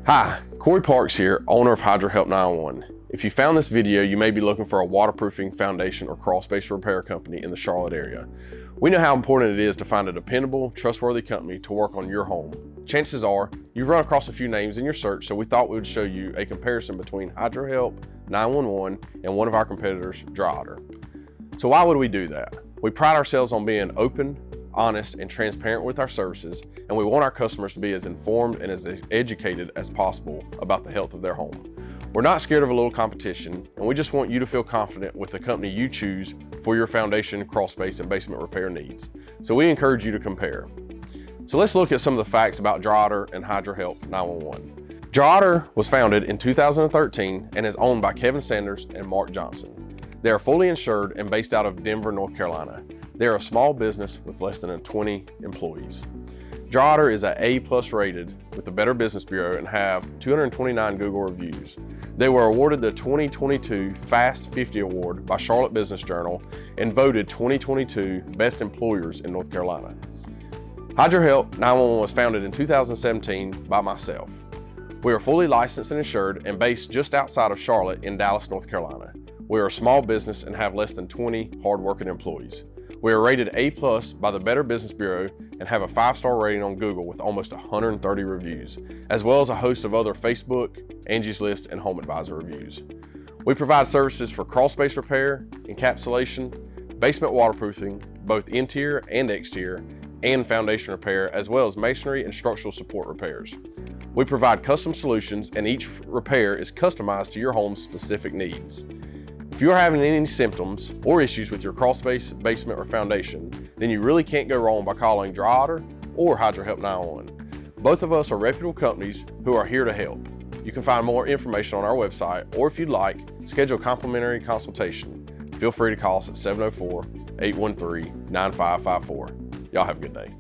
Hi, Corey Parks here, owner of HydroHelp911. If you found this video, you may be looking for a waterproofing, foundation, or crawl space repair company in the Charlotte area. We know how important it is to find a dependable, trustworthy company to work on your home. Chances are, you've run across a few names in your search, so we thought we would show you a comparison between HydroHelp911 and one of our competitors, Dry Otter. So why would we do that? We pride ourselves on being open, honest, and transparent with our services, and we want our customers to be as informed and as educated as possible about the health of their home. We're not scared of a little competition, and we just want you to feel confident with the company you choose for your foundation, crawl space, and basement repair needs. So we encourage you to compare. So let's look at some of the facts about Dry Otter and HydroHelp911. Dry Otter was founded in 2013 and is owned by Kevin Sanders and Mark Johnson. They are fully insured and based out of Denver, North Carolina. They are a small business with less than 20 employees. Dry Otter is A+ rated with the Better Business Bureau and have 229 Google reviews. They were awarded the 2022 Fast 50 Award by Charlotte Business Journal and voted 2022 Best Employers in North Carolina. HydroHelp911 was founded in 2017 by myself. We are fully licensed and insured and based just outside of Charlotte in Dallas, North Carolina. We are a small business and have less than 20 hardworking employees. We are rated A+ by the Better Business Bureau and have a 5-star rating on Google with almost 130 reviews, as well as a host of other Facebook, Angie's List, and Home Advisor reviews. We provide services for crawl space repair, encapsulation, basement waterproofing, both interior and exterior, and foundation repair, as well as masonry and structural support repairs. We provide custom solutions, and each repair is customized to your home's specific needs. If you are having any symptoms or issues with your crawl space, basement, or foundation, then you really can't go wrong by calling Dry Otter or HydroHelp911. Both of us are reputable companies who are here to help. You can find more information on our website, or if you'd like, schedule a complimentary consultation. Feel free to call us at 704-813-9554. Y'all have a good day.